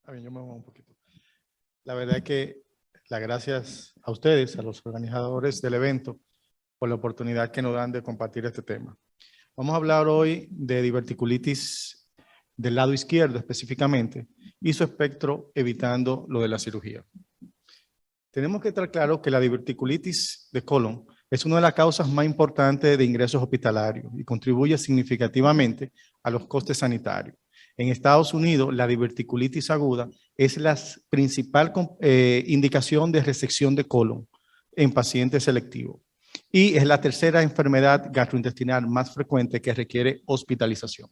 Está bien, yo me muevo un poquito. La verdad es que las gracias a ustedes, a los organizadores del evento, por la oportunidad que nos dan de compartir este tema. Vamos a hablar hoy de diverticulitis del lado izquierdo específicamente y su espectro evitando lo de la cirugía. Tenemos que estar claro que la diverticulitis de colon es una de las causas más importantes de ingresos hospitalarios y contribuye significativamente a los costes sanitarios. En Estados Unidos, la diverticulitis aguda es la principal indicación de resección de colon en pacientes selectivos y es la tercera enfermedad gastrointestinal más frecuente que requiere hospitalización.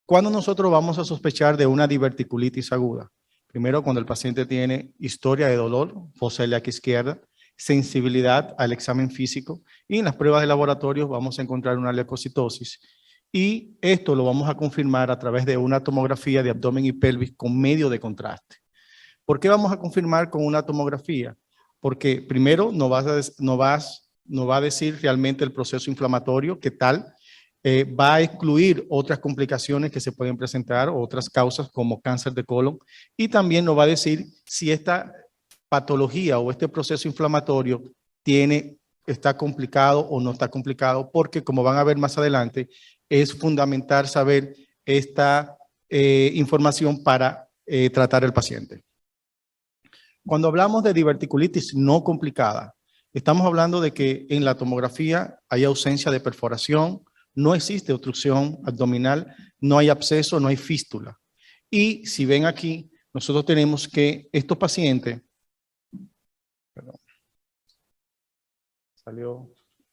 ¿Cuándo nosotros vamos a sospechar de una diverticulitis aguda? Primero, cuando el paciente tiene historia de dolor, fosa ilíaca izquierda, sensibilidad al examen físico y en las pruebas de laboratorio vamos a encontrar una leucocitosis. Y esto lo vamos a confirmar a través de una tomografía de abdomen y pelvis con medio de contraste. ¿Por qué vamos a confirmar con una tomografía? Porque primero no va a decir realmente el proceso inflamatorio, qué tal, va a excluir otras complicaciones que se pueden presentar, otras causas como cáncer de colon, y también nos va a decir si esta patología o este proceso inflamatorio está complicado o no está complicado, porque como van a ver más adelante, es fundamental saber esta información para tratar al paciente. Cuando hablamos de diverticulitis no complicada, estamos hablando de que en la tomografía hay ausencia de perforación, no existe obstrucción abdominal, no hay absceso, no hay fístula. Y si ven aquí, nosotros tenemos que estos pacientes, perdón,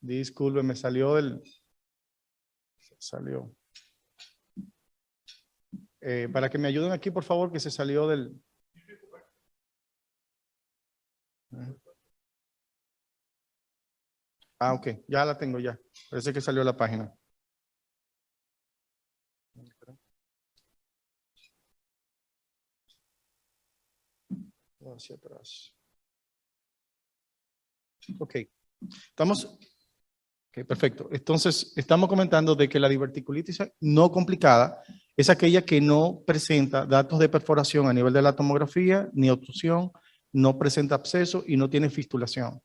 disculpen, me salió del... para que me ayuden aquí, por favor, que se salió del... Ah, ok, ya la tengo ya. Parece que salió la página. Hacia atrás. Ok, perfecto. Entonces, estamos comentando de que la diverticulitis no complicada es aquella que no presenta datos de perforación a nivel de la tomografía, ni obstrucción, no presenta absceso y no tiene fistulación.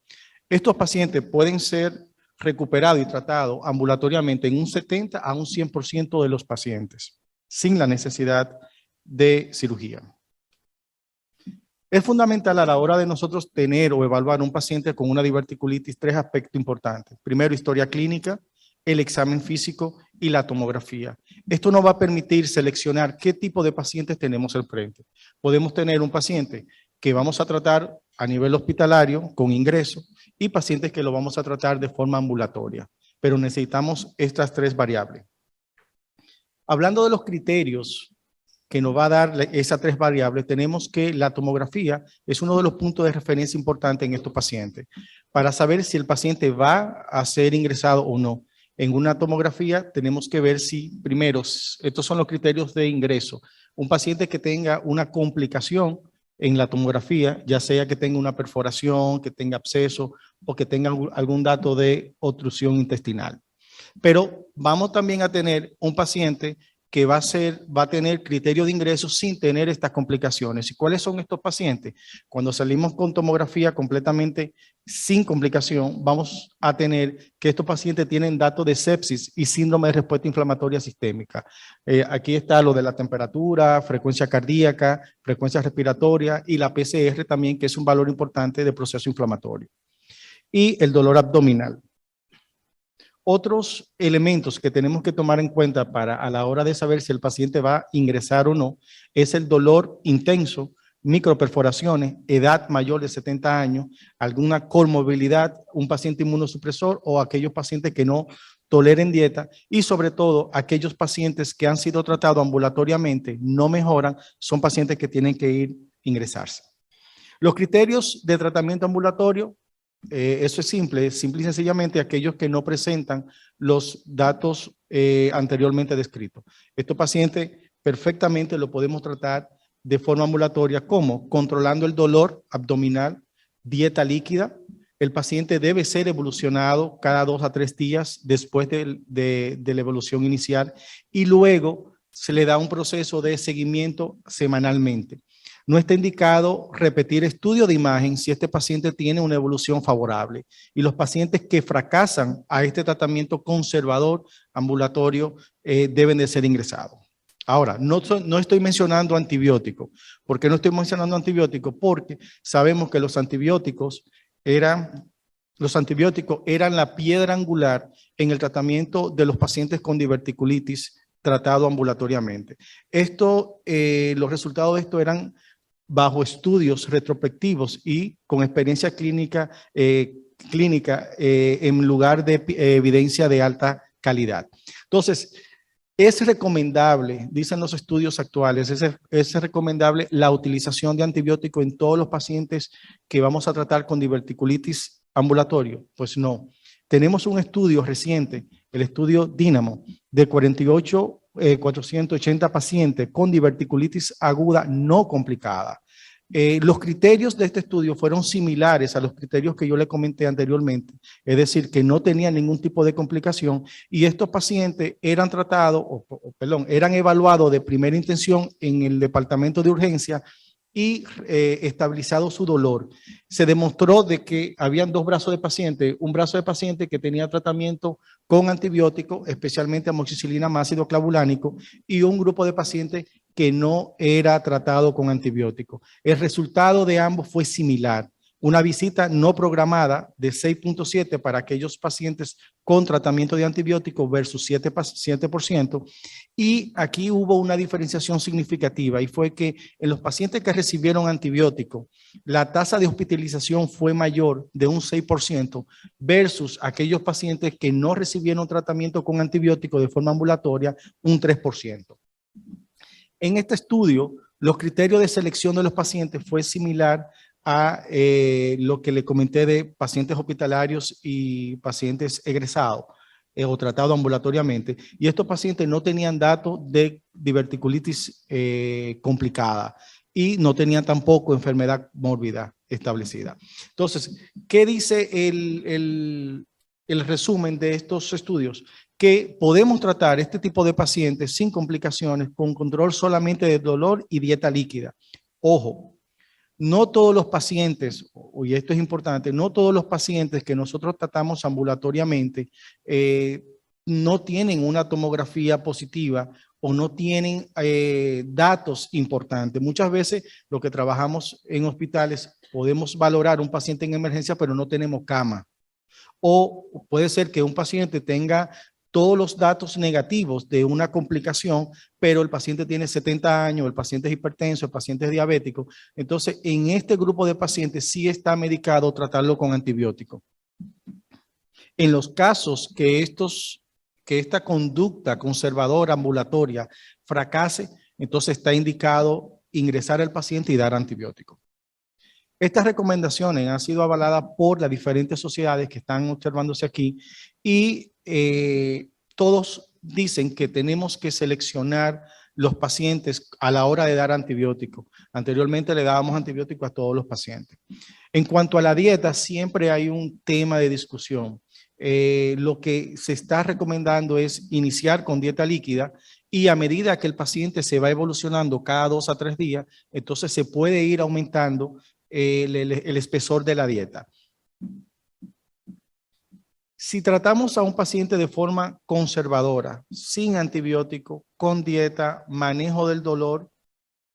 Estos pacientes pueden ser recuperados y tratados ambulatoriamente en un 70 a un 100% de los pacientes, sin la necesidad de cirugía. Es fundamental a la hora de nosotros tener o evaluar un paciente con una diverticulitis 3 aspectos importantes. Primero, historia clínica, el examen físico y la tomografía. Esto nos va a permitir seleccionar qué tipo de pacientes tenemos al frente. Podemos tener un paciente que vamos a tratar a nivel hospitalario con ingreso y pacientes que lo vamos a tratar de forma ambulatoria, pero necesitamos estas 3 variables. Hablando de los criterios que nos va a dar esas 3 variables, tenemos que la tomografía es uno de los puntos de referencia importantes en estos pacientes, para saber si el paciente va a ser ingresado o no. En una tomografía tenemos que ver si, primero, estos son los criterios de ingreso. Un paciente que tenga una complicación en la tomografía, ya sea que tenga una perforación, que tenga absceso o que tenga algún dato de obstrucción intestinal. Pero vamos también a tener un paciente que va a tener criterio de ingreso sin tener estas complicaciones. ¿Y cuáles son estos pacientes? Cuando salimos con tomografía completamente sin complicación, vamos a tener que estos pacientes tienen datos de sepsis y síndrome de respuesta inflamatoria sistémica. Aquí está lo de la temperatura, frecuencia cardíaca, frecuencia respiratoria y la PCR también, que es un valor importante de proceso inflamatorio. Y el dolor abdominal. Otros elementos que tenemos que tomar en cuenta a la hora de saber si el paciente va a ingresar o no es el dolor intenso, microperforaciones, edad mayor de 70 años, alguna comorbilidad, un paciente inmunosupresor o aquellos pacientes que no toleren dieta y sobre todo aquellos pacientes que han sido tratados ambulatoriamente, no mejoran, son pacientes que tienen que ingresarse. Los criterios de tratamiento ambulatorio, eso es simple y sencillamente aquellos que no presentan los datos anteriormente descritos. Estos pacientes perfectamente lo podemos tratar de forma ambulatoria, como controlando el dolor abdominal, dieta líquida. El paciente debe ser evolucionado cada 2 a 3 días después de la evolución inicial y luego se le da un proceso de seguimiento semanalmente. No está indicado repetir estudio de imagen si este paciente tiene una evolución favorable. Y los pacientes que fracasan a este tratamiento conservador ambulatorio deben de ser ingresados. Ahora, no estoy mencionando antibióticos. ¿Por qué no estoy mencionando antibióticos? Porque sabemos que los antibióticos eran la piedra angular en el tratamiento de los pacientes con diverticulitis tratado ambulatoriamente. Los resultados de esto eran bajo estudios retrospectivos y con experiencia clínica en lugar de evidencia de alta calidad. Entonces, es recomendable, dicen los estudios actuales, es recomendable la utilización de antibióticos en todos los pacientes que vamos a tratar con diverticulitis ambulatorio. Pues no. Tenemos un estudio reciente, el estudio Dynamo, de 480 pacientes con diverticulitis aguda no complicada. Los criterios de este estudio fueron similares a los criterios que yo le comenté anteriormente, es decir, que no tenían ningún tipo de complicación y estos pacientes eran tratados, eran evaluados de primera intención en el departamento de urgencia y estabilizado su dolor. Se demostró de que habían dos brazos de pacientes, un brazo de paciente que tenía tratamiento con antibióticos, especialmente amoxicilina más ácido clavulánico, y un grupo de pacientes que no era tratado con antibióticos. El resultado de ambos fue similar. Una visita no programada de 6.7 para aquellos pacientes con tratamiento de antibióticos versus 7%. Y aquí hubo una diferenciación significativa y fue que en los pacientes que recibieron antibiótico, la tasa de hospitalización fue mayor de un 6% versus aquellos pacientes que no recibieron tratamiento con antibiótico de forma ambulatoria, un 3%. En este estudio, los criterios de selección de los pacientes fue similar a lo que le comenté de pacientes hospitalarios y pacientes egresados o tratados ambulatoriamente. Y estos pacientes no tenían datos de diverticulitis complicada y no tenían tampoco enfermedad mórbida establecida. Entonces, ¿qué dice el resumen de estos estudios? Que podemos tratar este tipo de pacientes sin complicaciones con control solamente de dolor y dieta líquida. Ojo, no todos los pacientes, y esto es importante, no todos los pacientes que nosotros tratamos ambulatoriamente no tienen una tomografía positiva o no tienen datos importantes. Muchas veces lo que trabajamos en hospitales podemos valorar un paciente en emergencia, pero no tenemos cama. O puede ser que un paciente tenga todos los datos negativos de una complicación, pero el paciente tiene 70 años, el paciente es hipertenso, el paciente es diabético. Entonces, en este grupo de pacientes sí está medicado tratarlo con antibiótico. En los casos que esta conducta conservadora ambulatoria fracase, entonces está indicado ingresar al paciente y dar antibiótico. Estas recomendaciones han sido avaladas por las diferentes sociedades que están observándose aquí y todos dicen que tenemos que seleccionar los pacientes a la hora de dar antibióticos. Anteriormente le dábamos antibióticos a todos los pacientes. En cuanto a la dieta, siempre hay un tema de discusión. Lo que se está recomendando es iniciar con dieta líquida y a medida que el paciente se va evolucionando cada 2 a 3 días, entonces se puede ir aumentando el espesor de la dieta. Si tratamos a un paciente de forma conservadora, sin antibiótico, con dieta, manejo del dolor,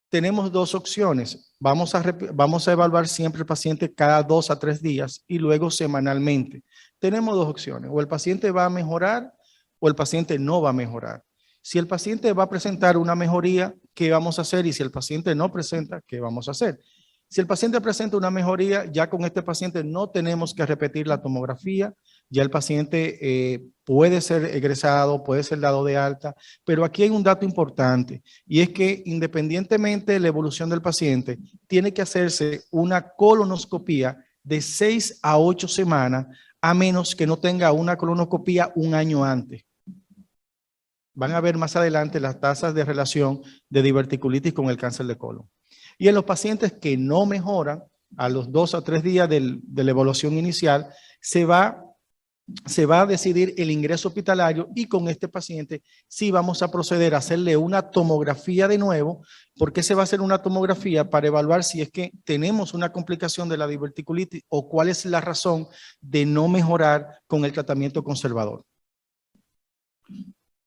tenemos dos opciones. Vamos a evaluar siempre el paciente cada 2 a 3 días y luego semanalmente. Tenemos dos opciones, o el paciente va a mejorar o el paciente no va a mejorar. Si el paciente va a presentar una mejoría, ¿qué vamos a hacer? Y si el paciente no presenta, ¿qué vamos a hacer? Si el paciente presenta una mejoría, ya con este paciente no tenemos que repetir la tomografía, ya el paciente puede ser egresado, puede ser dado de alta, pero aquí hay un dato importante y es que independientemente de la evolución del paciente, tiene que hacerse una colonoscopía de 6 a 8 semanas, a menos que no tenga una colonoscopía un año antes. Van a ver más adelante las tasas de relación de diverticulitis con el cáncer de colon. Y en los pacientes que no mejoran, a los 2 a 3 días de la evaluación inicial, se va se va a decidir el ingreso hospitalario y con este paciente sí vamos a proceder a hacerle una tomografía de nuevo. ¿Por qué se va a hacer una tomografía? Para evaluar si es que tenemos una complicación de la diverticulitis o cuál es la razón de no mejorar con el tratamiento conservador.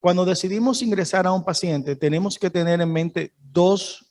Cuando decidimos ingresar a un paciente, tenemos que tener en mente dos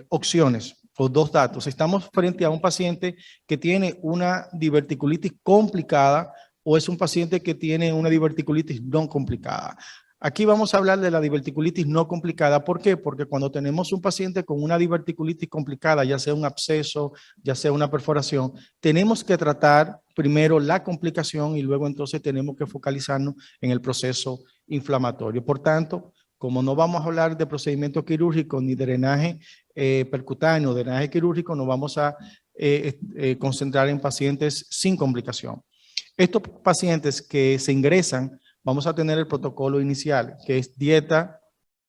opciones o dos datos. Estamos frente a un paciente que tiene una diverticulitis complicada o es un paciente que tiene una diverticulitis no complicada. Aquí vamos a hablar de la diverticulitis no complicada. ¿Por qué? Porque cuando tenemos un paciente con una diverticulitis complicada, ya sea un absceso, ya sea una perforación, tenemos que tratar primero la complicación y luego entonces tenemos que focalizarnos en el proceso inflamatorio. Por tanto, como no vamos a hablar de procedimiento quirúrgico ni de drenaje percutáneo, drenaje quirúrgico, nos vamos a concentrar en pacientes sin complicación. Estos pacientes que se ingresan, vamos a tener el protocolo inicial, que es dieta,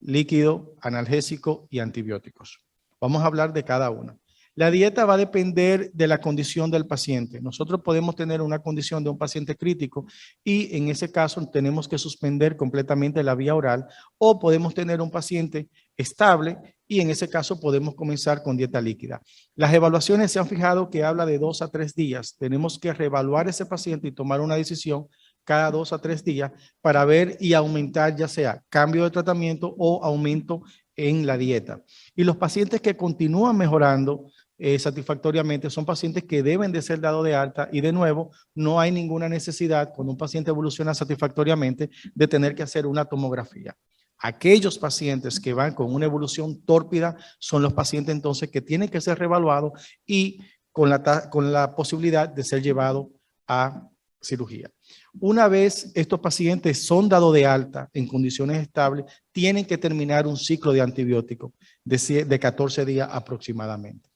líquido, analgésico y antibióticos. Vamos a hablar de cada uno. La dieta va a depender de la condición del paciente. Nosotros podemos tener una condición de un paciente crítico y en ese caso tenemos que suspender completamente la vía oral, o podemos tener un paciente estable y en ese caso podemos comenzar con dieta líquida. Las evaluaciones se han fijado que habla de 2 a 3 días. Tenemos que reevaluar ese paciente y tomar una decisión cada 2 a 3 días para ver y aumentar, ya sea cambio de tratamiento o aumento en la dieta. Y los pacientes que continúan mejorando satisfactoriamente son pacientes que deben de ser dados de alta, y de nuevo no hay ninguna necesidad cuando un paciente evoluciona satisfactoriamente de tener que hacer una tomografía. Aquellos pacientes que van con una evolución tórpida son los pacientes entonces que tienen que ser reevaluados y con la posibilidad de ser llevados a cirugía. Una vez estos pacientes son dados de alta en condiciones estables, tienen que terminar un ciclo de antibióticos de 14 días aproximadamente.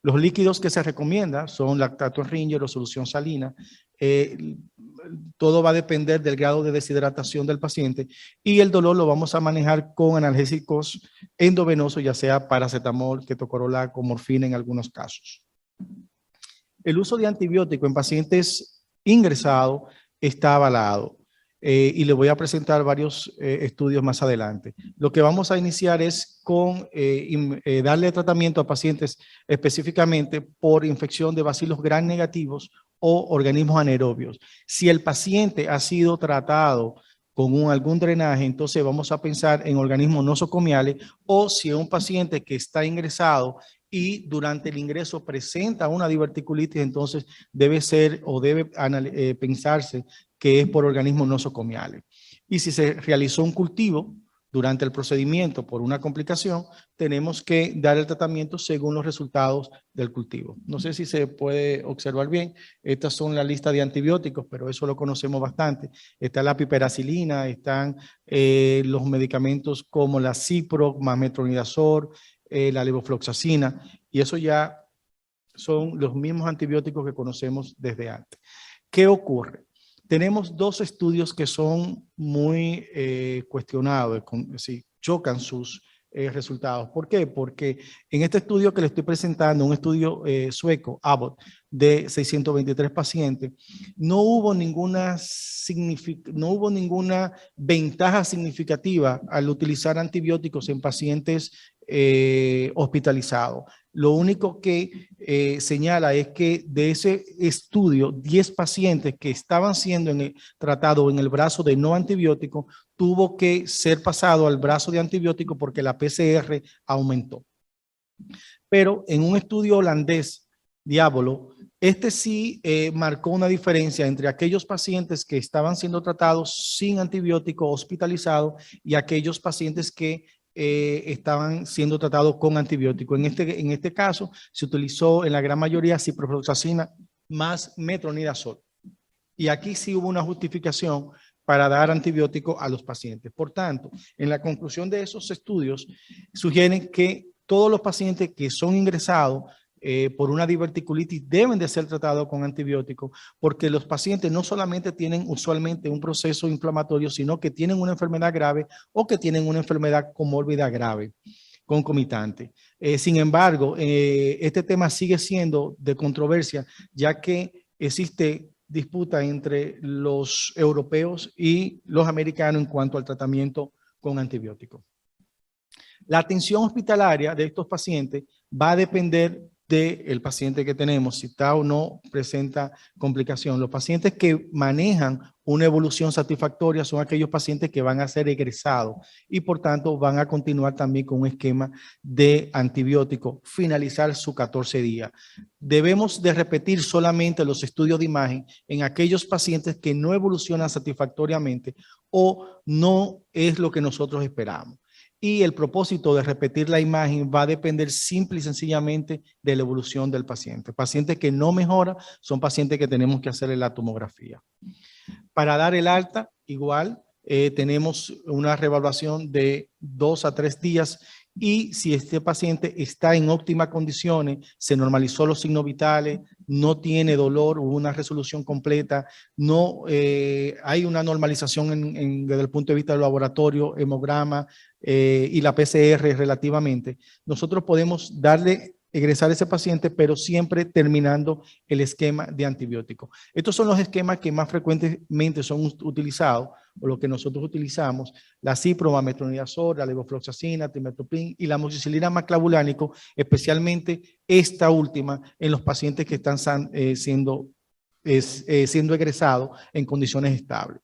Los líquidos que se recomiendan son lactato en Ringer o solución salina. Todo va a depender del grado de deshidratación del paciente, y el dolor lo vamos a manejar con analgésicos endovenosos, ya sea paracetamol, ketoconazol, morfina en algunos casos. El uso de antibióticos en pacientes ingresados está avalado. Y le voy a presentar varios estudios más adelante. Lo que vamos a iniciar es con darle tratamiento a pacientes específicamente por infección de bacilos gram negativos o organismos anaerobios. Si el paciente ha sido tratado con algún drenaje, entonces vamos a pensar en organismos nosocomiales, o si es un paciente que está ingresado y durante el ingreso presenta una diverticulitis, entonces debe ser o debe pensarse que es por organismos nosocomiales. Y si se realizó un cultivo durante el procedimiento por una complicación, tenemos que dar el tratamiento según los resultados del cultivo. No sé si se puede observar bien. Estas son la lista de antibióticos, pero eso lo conocemos bastante. Está la piperacilina, están los medicamentos como la Ciproc, más metronidazol, la levofloxacina, y eso ya son los mismos antibióticos que conocemos desde antes. ¿Qué ocurre? Tenemos dos estudios que son muy cuestionados, sí, chocan sus resultados. ¿Por qué? Porque en este estudio que le estoy presentando, un estudio sueco, Abbott, de 623 pacientes, no hubo ninguna ventaja significativa al utilizar antibióticos en pacientes hospitalizados. Lo único que señala es que de ese estudio, 10 pacientes que estaban siendo tratados en el brazo de no antibiótico, tuvo que ser pasado al brazo de antibiótico porque la PCR aumentó. Pero en un estudio holandés, Diabolo, este sí marcó una diferencia entre aquellos pacientes que estaban siendo tratados sin antibiótico hospitalizados y aquellos pacientes que estaban siendo tratados con antibióticos. En este caso, se utilizó en la gran mayoría ciprofloxacina más metronidazol. Y aquí sí hubo una justificación para dar antibióticos a los pacientes. Por tanto, en la conclusión de esos estudios, sugieren que todos los pacientes que son ingresados por una diverticulitis deben de ser tratados con antibióticos, porque los pacientes no solamente tienen usualmente un proceso inflamatorio, sino que tienen una enfermedad grave o que tienen una enfermedad comórbida grave concomitante. Sin embargo, este tema sigue siendo de controversia, ya que existe disputa entre los europeos y los americanos en cuanto al tratamiento con antibióticos. La atención hospitalaria de estos pacientes va a depender del paciente que tenemos, si está o no presenta complicación. Los pacientes que manejan una evolución satisfactoria son aquellos pacientes que van a ser egresados y por tanto van a continuar también con un esquema de antibiótico, finalizar sus 14 días. Debemos de repetir solamente los estudios de imagen en aquellos pacientes que no evolucionan satisfactoriamente o no es lo que nosotros esperamos. Y el propósito de repetir la imagen va a depender simple y sencillamente de la evolución del paciente. Pacientes que no mejoran son pacientes que tenemos que hacerle la tomografía. Para dar el alta, igual, tenemos una reevaluación de 2 a 3 días y si este paciente está en óptimas condiciones, se normalizó los signos vitales, no tiene dolor, hubo una resolución completa, no hay una normalización desde el punto de vista del laboratorio, hemograma y la PCR relativamente, nosotros podemos darle egresar ese paciente, pero siempre terminando el esquema de antibiótico. Estos son los esquemas que más frecuentemente son utilizados, o lo que nosotros utilizamos, la ciproma, metronidazol, la levofloxacina, trimethoprim y la amoxicilina maclabulánico, especialmente esta última en los pacientes que están siendo egresado en condiciones estables.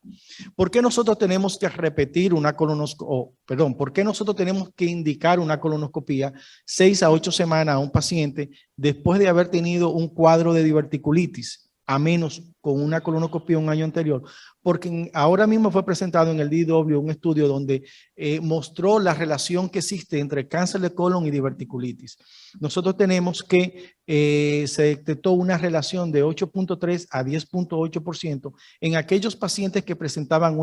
¿Por qué nosotros tenemos que repetir una colonoscopia? ¿Por qué nosotros tenemos que indicar una colonoscopia 6 a 8 semanas a un paciente después de haber tenido un cuadro de diverticulitis, a menos con una colonoscopia un año anterior? Porque ahora mismo fue presentado en el DW un estudio donde mostró la relación que existe entre cáncer de colon y diverticulitis. Nosotros tenemos que se detectó una relación de 8.3 a 10.8% en aquellos pacientes que presentaban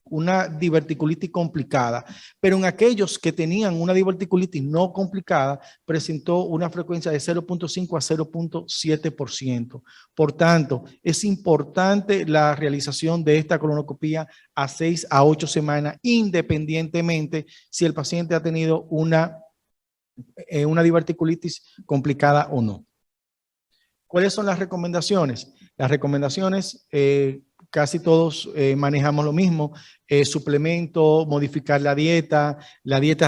una diverticulitis complicada, pero en aquellos que tenían una diverticulitis no complicada, presentó una frecuencia de 0.5 a 0.7%. Por tanto, es importante la realización de esta colonoscopia a 6 a 8 semanas, independientemente si el paciente ha tenido una diverticulitis complicada o no. ¿Cuáles son las recomendaciones? Las recomendaciones, casi todos manejamos lo mismo, suplemento, modificar la dieta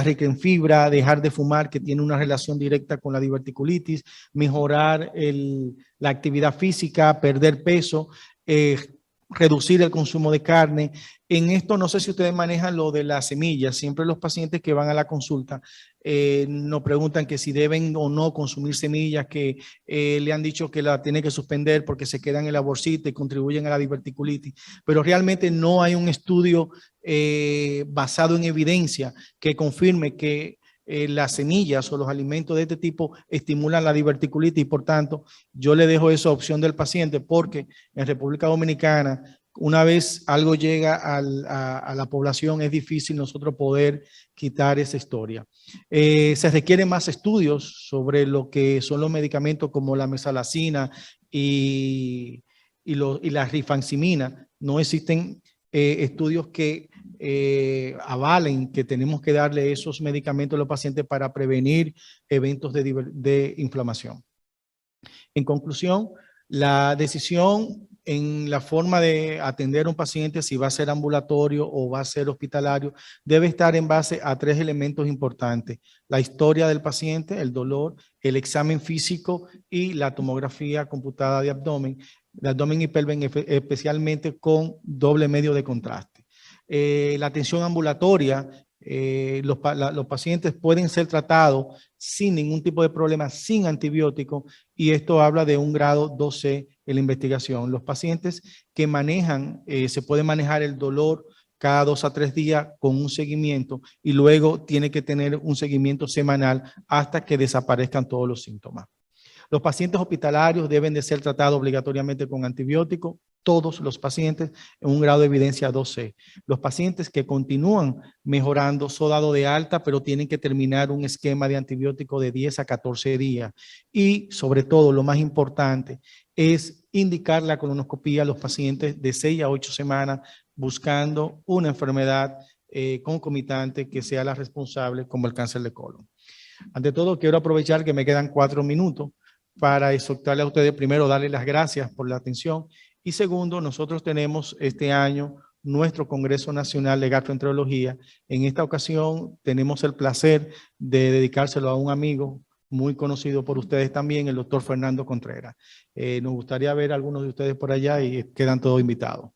rica en fibra, dejar de fumar, que tiene una relación directa con la diverticulitis, mejorar la actividad física, perder peso, reducir el consumo de carne. En esto no sé si ustedes manejan lo de las semillas. Siempre los pacientes que van a la consulta nos preguntan que si deben o no consumir semillas, que le han dicho que la tiene que suspender porque se quedan en la bolsita y contribuyen a la diverticulitis. Pero realmente no hay un estudio basado en evidencia que confirme que las semillas o los alimentos de este tipo estimulan la diverticulitis y por tanto yo le dejo esa opción del paciente porque en República Dominicana una vez algo llega a la población es difícil nosotros poder quitar esa historia. Se requieren más estudios sobre lo que son los medicamentos como la mesalazina y la rifancimina. No existen estudios que avalen que tenemos que darle esos medicamentos a los pacientes para prevenir eventos de inflamación. En conclusión, la decisión en la forma de atender a un paciente, si va a ser ambulatorio o va a ser hospitalario, debe estar en base a 3 elementos importantes: la historia del paciente, el dolor, el examen físico y la tomografía computada de abdomen y pelvis, especialmente con doble medio de contraste. La atención ambulatoria, los pacientes pueden ser tratados sin ningún tipo de problema, sin antibiótico, y esto habla de un grado 2C en la investigación. Los pacientes que manejan, se puede manejar el dolor cada 2 a 3 días con un seguimiento y luego tiene que tener un seguimiento semanal hasta que desaparezcan todos los síntomas. Los pacientes hospitalarios deben de ser tratados obligatoriamente con antibióticos, todos los pacientes en un grado de evidencia 2C. Los pacientes que continúan mejorando son dados de alta, pero tienen que terminar un esquema de antibiótico de 10 a 14 días. Y sobre todo, lo más importante es indicar la colonoscopia a los pacientes de 6 a 8 semanas buscando una enfermedad concomitante que sea la responsable, como el cáncer de colon. Ante todo, quiero aprovechar que me quedan 4 minutos para exhortarle a ustedes, primero, darles las gracias por la atención Y segundo, nosotros tenemos este año nuestro Congreso Nacional de Gastroenterología. En esta ocasión tenemos el placer de dedicárselo a un amigo muy conocido por ustedes también, el doctor Fernando Contreras. Nos gustaría ver a algunos de ustedes por allá y quedan todos invitados.